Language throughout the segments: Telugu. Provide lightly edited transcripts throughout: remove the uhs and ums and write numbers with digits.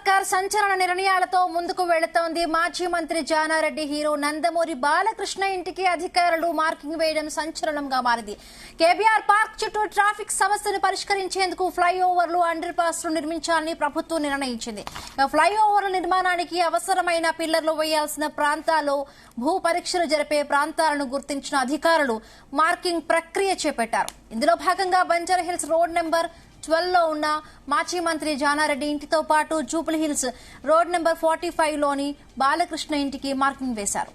సర్కార్ సంచలన నిర్ణయాలతో ముందుకు వెళుతోంది. మాజీ మంత్రి జానారెడ్డి హీరో నందమూరి బాలకృష్ణ ఇంటికి అధికారులు మార్కింగ్ వేయడం సంచలనంగా మారింది. కేబీఆర్ పార్క్ చుట్టూ ట్రాఫిక్ సమస్యను పరిష్కరించేందుకు ఫ్లైఓవర్లు, అండర్ పాస్లు నిర్మించాలని ప్రభుత్వం నిర్ణయించింది. ఫ్లైఓవర్ల నిర్మాణానికి అవసరమైన పిల్లర్లు వేయాల్సిన ప్రాంతాల్లో భూ పరీక్షలు జరిపే ప్రాంతాలను గుర్తించిన అధికారులు మార్కింగ్ ప్రక్రియ చేపట్టారు. ఇందులో భాగంగా బంజారాహిల్స్ రోడ్ నెంబర్ 12 లో ఉన్న మాజీ మంత్రి జానారెడ్డి ఇంటితో పాటు జూబ్లీహిల్స్ రోడ్ నెంబర్ 45 లోని బాలకృష్ణ ఇంటికి మార్కింగ్ వేశారు.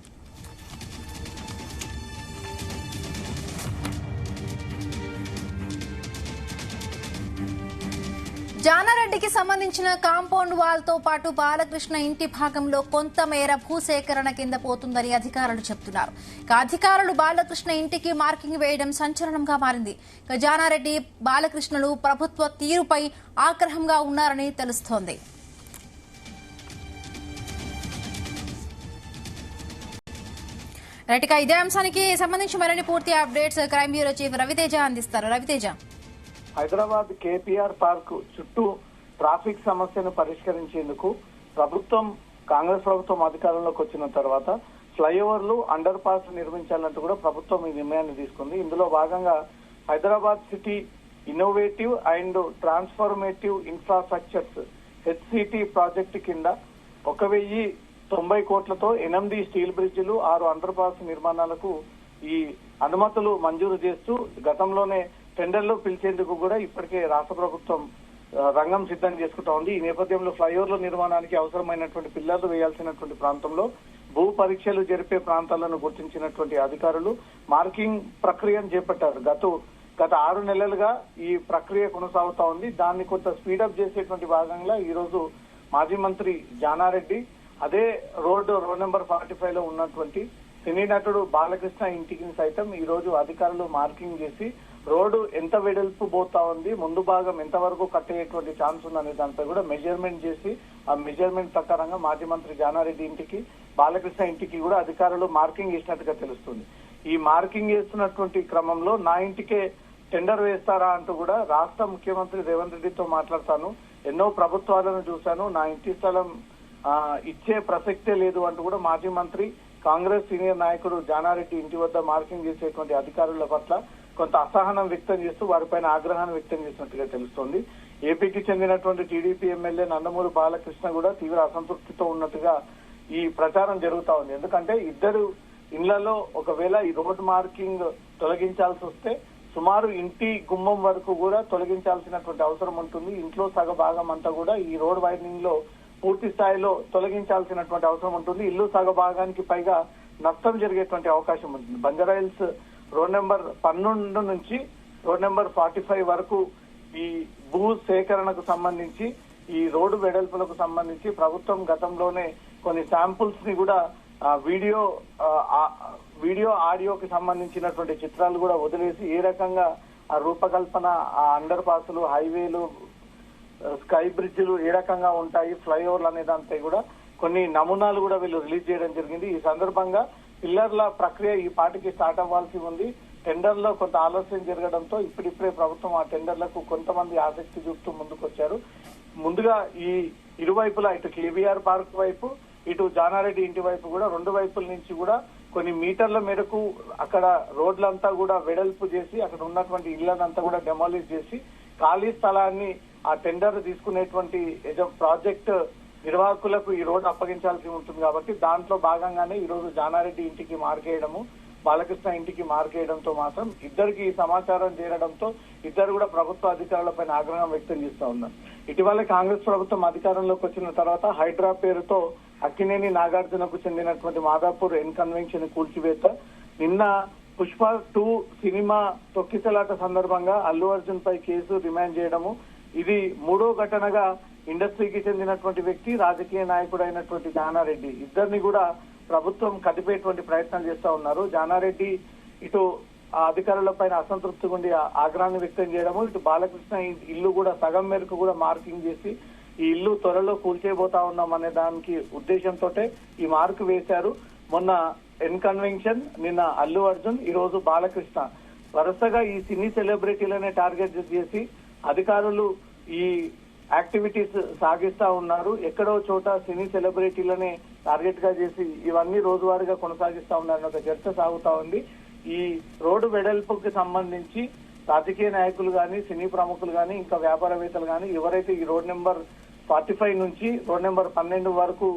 జానారెడ్డికి సంబంధించిన కాంపౌండ్ వాల్ తో పాటు బాలకృష్ణ ఇంటి భాగంలో కొంతమేర భూసేకరణ కింద పోతుందని అధికారులు చెబుతున్నారు. అధికారులు బాలకృష్ణ ఇంటికి మార్కింగ్ వేయడం సంచలనంగా మారింది. జానారెడ్డి, బాలకృష్ణలు ప్రభుత్వ తీరుపై ఆగ్రహంగా ఉన్నారని తెలుస్తోంది. రైట్ గా ఇదే అంశానికి సంబంధించి మరిన్ని పూర్తి updates crime bureau chief Ravi Teja అందిస్తారు. రవితేజ, హైదరాబాద్ కేపీఆర్ పార్క్ చుట్టూ ట్రాఫిక్ సమస్యను పరిష్కరించేందుకు కాంగ్రెస్ ప్రభుత్వం అధికారంలోకి వచ్చిన తర్వాత ఫ్లైఓవర్లు, అండర్ పాస్ నిర్మించాలంటూ కూడా ప్రభుత్వం ఈ నిర్ణయాన్ని తీసుకుంది. ఇందులో భాగంగా Hyderabad city innovative and transformative infrastructures HCT project కింద 1090 కోట్లతో 8 స్టీల్ బ్రిడ్జిలు, 6 అండర్ పాస్ నిర్మాణాలకు ఈ అనుమతులు మంజూరు చేస్తూ గతంలోనే టెండర్లు పిలిచేందుకు కూడా ఇప్పటికే రాష్ట్ర ప్రభుత్వం రంగం సిద్ధం చేసుకుంటా ఉంది. ఈ నేపథ్యంలో ఫ్లైఓవర్ల నిర్మాణానికి అవసరమైనటువంటి పిల్లర్లు వేయాల్సినటువంటి ప్రాంతంలో భూ పరీక్షలు జరిపే ప్రాంతాలను గుర్తించినటువంటి అధికారులు మార్కింగ్ ప్రక్రియను చేపట్టారు. గత 6 నెలలుగా ఈ ప్రక్రియ కొనసాగుతా ఉంది. దాన్ని కొంత స్పీడప్ చేసేటువంటి భాగంగా ఈ రోజు మాజీ మంత్రి జానారెడ్డి అదే రోడ్ నెంబర్ 45 లో ఉన్నటువంటి సినీ నటుడు బాలకృష్ణ ఇంటికి సైతం ఈ రోజు అధికారులు మార్కింగ్ చేసి రోడ్డు ఎంత వెడల్పు పోతా ఉంది, ముందు భాగం ఎంతవరకు కట్టేటువంటి ఛాన్స్ ఉందనే దానిపై కూడా మెజర్మెంట్ చేసి ఆ మెజర్మెంట్ ప్రకారంగా మాజీ మంత్రి జానారెడ్డి ఇంటికి, బాలకృష్ణ ఇంటికి కూడా అధికారులు మార్కింగ్ చేసినట్టుగా తెలుస్తుంది. ఈ మార్కింగ్ చేస్తున్నటువంటి క్రమంలో నా ఇంటికే టెండర్ వేస్తారా అంటూ కూడా రాష్ట్ర ముఖ్యమంత్రి రేవంత్ రెడ్డితో మాట్లాడతాను, ఎన్నో ప్రభుత్వాలను చూశాను, నా ఇంటి స్థలం ఇచ్చే ప్రసక్తే లేదు అంటూ కూడా మాజీ మంత్రి, కాంగ్రెస్ సీనియర్ నాయకుడు జానారెడ్డి ఇంటి వద్ద మార్కింగ్ చేసేటువంటి అధికారుల పట్ల కొంత అసహనం వ్యక్తం చేస్తూ వారిపైన ఆగ్రహాన్ని వ్యక్తం చేసినట్టుగా తెలుస్తోంది. ఏపీకి చెందినటువంటి టీడీపీ ఎమ్మెల్యే నందమూరి బాలకృష్ణ కూడా తీవ్ర అసంతృప్తితో ఉన్నట్టుగా ఈ ప్రచారం జరుగుతా ఉంది. ఎందుకంటే ఇద్దరు ఇళ్లలో ఒకవేళ ఈ రోడ్ మార్కింగ్ తొలగించాల్సి వస్తే సుమారు ఇంటి గుమ్మం వరకు కూడా తొలగించాల్సినటువంటి అవసరం ఉంటుంది. ఇంట్లో సగ భాగం అంతా కూడా ఈ రోడ్ వైడనింగ్ లో పూర్తి స్థాయిలో తొలగించాల్సినటువంటి అవసరం ఉంటుంది. ఇల్లు సగ భాగానికి పైగా నష్టం జరిగేటువంటి అవకాశం ఉంటుంది. బంజారాహిల్స్ రోడ్ నెంబర్ 12 నుంచి రోడ్ నెంబర్ 45 వరకు ఈ భూ సేకరణకు సంబంధించి, ఈ రోడ్డు వెడల్పులకు సంబంధించి ప్రభుత్వం గతంలోనే కొన్ని శాంపుల్స్ ని కూడా వీడియో ఆడియోకి సంబంధించినటువంటి చిత్రాలు కూడా వదిలేసి ఏ రకంగా ఆ రూపకల్పన, ఆ అండర్ పాసులు, హైవేలు, స్కై బ్రిడ్జిలు ఏ రకంగా ఉంటాయి, ఫ్లైఓవర్లు అనే దానిపై కూడా కొన్ని నమూనాలు కూడా వీళ్ళు రిలీజ్ చేయడం జరిగింది. ఈ సందర్భంగా పిల్లర్ల ప్రక్రియ ఈ పాటికి స్టార్ట్ అవ్వాల్సి ఉంది. టెండర్లో కొంత ఆలస్యం జరగడంతో ఇప్పుడిప్పుడే ప్రభుత్వం ఆ టెండర్లకు కొంతమంది ఆసక్తి చూపుతూ ముందుకొచ్చారు. ముందుగా ఈ ఇరువైపులా, ఇటు కేబీఆర్ పార్క్ వైపు, ఇటు జానారెడ్డి ఇంటి వైపు కూడా 2 వైపుల నుంచి కూడా కొన్ని మీటర్ల మేరకు అక్కడ రోడ్లంతా కూడా వెడల్పు చేసి అక్కడ ఉన్నటువంటి ఇళ్లనంతా కూడా డెమాలిష్ చేసి ఖాళీ స్థలాన్ని ఆ టెండర్ తీసుకునేటువంటి ప్రాజెక్ట్ నిర్వాహకులకు ఈ రోడ్డు అప్పగించాల్సి ఉంటుంది. కాబట్టి దాంట్లో భాగంగానే ఈ రోజు జానారెడ్డి ఇంటికి మార్కేయడము, బాలకృష్ణ ఇంటికి మార్కేయడంతో మాత్రం ఇద్దరికి సమాచారం చేరడంతో ఇద్దరు కూడా ప్రభుత్వ అధికారులపైన ఆగ్రహం వ్యక్తం చేస్తా ఉన్నారు. ఇటీవల కాంగ్రెస్ ప్రభుత్వం అధికారంలోకి వచ్చిన తర్వాత హైడ్రా పేరుతో అక్కినేని నాగార్జునకు చెందినటువంటి మాదాపూర్ కన్వెన్షన్ కూల్చివేత, నిన్న పుష్ప 2 సినిమా తొక్కిసలాట సందర్భంగా అల్లు అర్జున్ పై కేసు రిమాండ్ చేయడము, ఇది 3వ ఘటనగా ఇండస్ట్రీకి చెందినటువంటి వ్యక్తి, రాజకీయ నాయకుడు అయినటువంటి జానారెడ్డి ఇద్దరిని కూడా ప్రభుత్వం కదిపేటువంటి ప్రయత్నం చేస్తా ఉన్నారు. జానారెడ్డి ఇటు అధికారుల పైన అసంతృప్తిగా ఉండి ఆగ్రహాన్ని వ్యక్తం చేయడము, ఇటు బాలకృష్ణ ఇల్లు కూడా సగం మేరకు కూడా మార్కింగ్ చేసి ఈ ఇల్లు త్వరలో కూల్చేయబోతా ఉన్నాం అనే దానికి ఉద్దేశంతో ఈ మార్కు వేశారు. మొన్న కన్వెన్షన్, నిన్న అల్లు అర్జున్, ఈ రోజు బాలకృష్ణ వరుసగా ఈ సినీ సెలబ్రిటీలనే టార్గెట్ చేసి అధికారులు ఈ యాక్టివిటీస్ సాగిస్తా ఉన్నారు. ఎక్కడో చోట సినీ సెలబ్రిటీలనే టార్గెట్ గా చేసి ఇవన్నీ రోజువారీగా కొనసాగిస్తా ఉన్నారని ఒక చర్చ సాగుతా ఉంది. ఈ రోడ్డు వెడల్పుకి సంబంధించి రాజకీయ నాయకులు గాని, సినీ ప్రముఖులు గాని, ఇంకా వ్యాపారవేత్తలు గాని ఎవరైతే ఈ రోడ్ నెంబర్ 45 నుంచి రోడ్ నెంబర్ 12 వరకు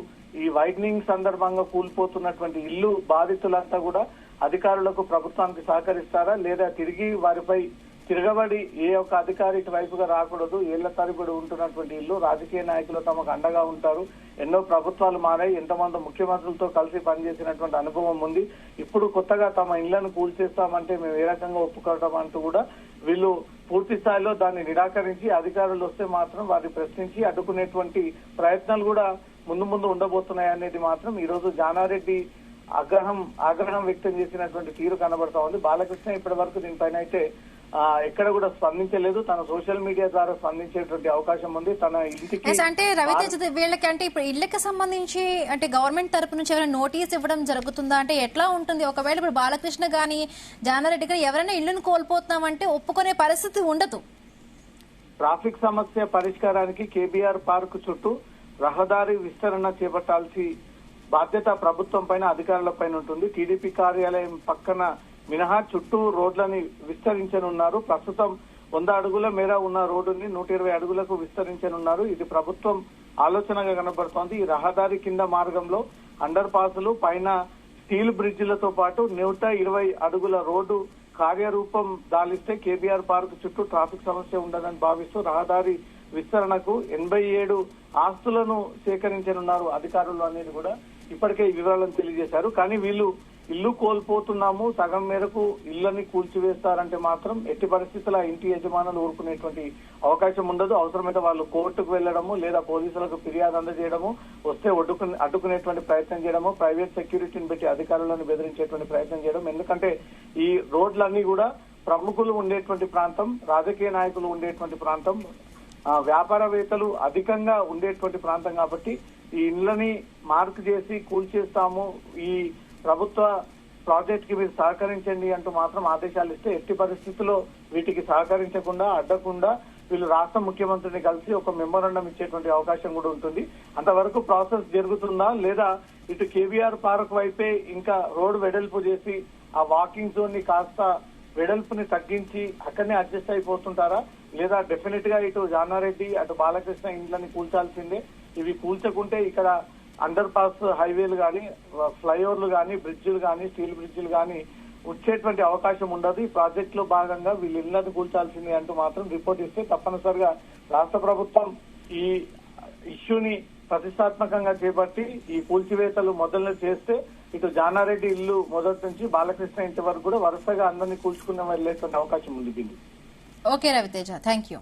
ఈ వైడనింగ్ సందర్భంగా కూలిపోతున్నటువంటి ఇల్లు బాధితులంతా కూడా అధికారులకు, ప్రభుత్వానికి సహకరిస్తారా, లేదా తిరిగి వారిపై తిరగబడి ఏ ఒక్క అధికారి ఇటు వైపుగా రాకూడదు, ఏళ్ల తరబడి ఉంటున్నటువంటి ఇల్లు రాజకీయ నాయకులు తమకు అండగా ఉంటారు. ఎన్నో ప్రభుత్వాలు మారాయి, ఎంతమంది ముఖ్యమంత్రులతో కలిసి పనిచేసినటువంటి అనుభవం ఉంది. ఇప్పుడు కొత్తగా తమ ఇళ్లను కూల్చేస్తామంటే మేము ఏ రకంగా ఒప్పుకోవడం అంటూ కూడా వీళ్ళు పూర్తి స్థాయిలో దాన్ని నిరాకరించి అధికారులు వస్తే మాత్రం వారిని ప్రశ్నించి అడ్డుకునేటువంటి ప్రయత్నాలు కూడా ముందు ఉండబోతున్నాయి అనేది మాత్రం ఈ రోజు జానారెడ్డి ఆగ్రహం వ్యక్తం చేసినటువంటి తీరు కనబడతా ఉంది. బాలకృష్ణ ఇప్పటి వరకు దీనిపైన అయితే ఎక్కడ కూడా స్పందించలేదు. తన సోషల్ మీడియా ద్వారా స్పందించేటువంటి అవకాశం ఉంది. తన ఇంటికి అంటే రవితేజ వీళ్ళకి అంటే ఇప్పుడు ఇళ్లకి సంబంధించి అంటే గవర్నమెంట్ తరపు నుంచి ఎవరైనా నోటీస్ ఇవ్వడం జరుగుతుందా, అంటే ఎట్లా ఉంటుంది? ఒకవేళ ఇప్పుడు బాలకృష్ణ గాని జానారెడ్డి గాని ఎవరైనా ఇళ్లను కోల్పోతున్నామంటే ఒప్పుకునే పరిస్థితి ఉండదు. ట్రాఫిక్ సమస్య పరిష్కారానికి కేబీఆర్ పార్క్ చుట్టూ రహదారి విస్తరణ చేపట్టాల్సి బాధ్యత ప్రభుత్వం పైన, అధికారుల పైన ఉంటుంది. టీడీపీ కార్యాలయం పక్కన మినహా చుట్టూ రోడ్లని విస్తరించనున్నారు. ప్రస్తుతం 100 అడుగుల మేర ఉన్న రోడ్డుని 120 అడుగులకు విస్తరించనున్నారు. ఇది ప్రభుత్వం ఆలోచనగా కనబడుతోంది. ఈ రహదారి కింద మార్గంలో అండర్ పాసులు, పైన స్టీల్ బ్రిడ్జిలతో పాటు 120 అడుగుల రోడ్డు కార్యరూపం దాలిస్తే కేబీఆర్ పార్క్ చుట్టూ ట్రాఫిక్ సమస్య ఉండదని భావిస్తూ రహదారి విస్తరణకు 87 ఆస్తులను సేకరించనున్నారు అధికారులు అనేది కూడా ఇప్పటికే ఈ వివరాలను తెలియజేశారు. కానీ వీళ్ళు ఇల్లు కోల్పోతున్నాము, సగం మేరకు ఇళ్లని కూల్చివేస్తారంటే మాత్రం ఎట్టి పరిస్థితుల్లో ఇంటి యజమానులు ఊరుకునేటువంటి అవకాశం ఉండదు. అవసరమైతే వాళ్ళు కోర్టుకు వెళ్లడము, లేదా పోలీసులకు ఫిర్యాదు అందజేయడము, వస్తే అడ్డుకునేటువంటి ప్రయత్నం చేయడము, ప్రైవేట్ సెక్యూరిటీని పెట్టి అధికారులను బెదిరించేటువంటి ప్రయత్నం చేయడం. ఎందుకంటే ఈ రోడ్లన్నీ కూడా ప్రముఖులు ఉండేటువంటి ప్రాంతం, రాజకీయ నాయకులు ఉండేటువంటి ప్రాంతం, వ్యాపారవేత్తలు అధికంగా ఉండేటువంటి ప్రాంతం కాబట్టి ఈ ఇళ్లని మార్క్ చేసి కూల్చేస్తాము, ఈ ప్రభుత్వ ప్రాజెక్ట్ కి మీరు సహకరించండి అంటూ మాత్రం ఆదేశాలు ఇస్తే ఎట్టి పరిస్థితుల్లో వీటికి సహకరించకుండా, అడ్డకుండా వీళ్ళు రాష్ట్ర ముఖ్యమంత్రిని కలిసి ఒక మెమోరాండం ఇచ్చేటువంటి అవకాశం కూడా ఉంటుంది. అంతవరకు ప్రాసెస్ జరుగుతుందా, లేదా ఇటు కేబీఆర్ పార్క్ వైపే ఇంకా రోడ్డు వెడల్పు చేసి ఆ వాకింగ్ జోన్ ని కాస్త వెడల్పుని తగ్గించి అక్కడనే అడ్జస్ట్ అయిపోతుంటారా, లేదా డెఫినెట్ గా ఇటు జానారెడ్డి అటు బాలకృష్ణ ఇండ్లని కూల్చాల్సిందే. ఇవి కూల్చకుంటే ఇక్కడ అండర్ పాస్ హైవేలు గాని, ఫ్లైఓవర్లు గాని, బ్రిడ్జిలు గాని, స్టీల్ బ్రిడ్జిలు గాని వచ్చేటువంటి అవకాశం ఉండదు. ఈ ప్రాజెక్ట్ లో భాగంగా వీళ్ళు ఇళ్లను కూల్చాల్సిందే అంటూ మాత్రం రిపోర్ట్ ఇస్తే తప్పనిసరిగా రాష్ట్ర ప్రభుత్వం ఈ ఇష్యూని ప్రతిష్టాత్మకంగా చేపట్టి ఈ కూల్చివేతలు మొదలు చేస్తే ఇటు జానారెడ్డి ఇల్లు మొదటి నుంచి బాలకృష్ణ ఇంటి వరకు కూడా వరుసగా అందరినీ కూల్చుకునే వెళ్ళేటువంటి అవకాశం ఉంది. Okay Ravi Teja, thank you.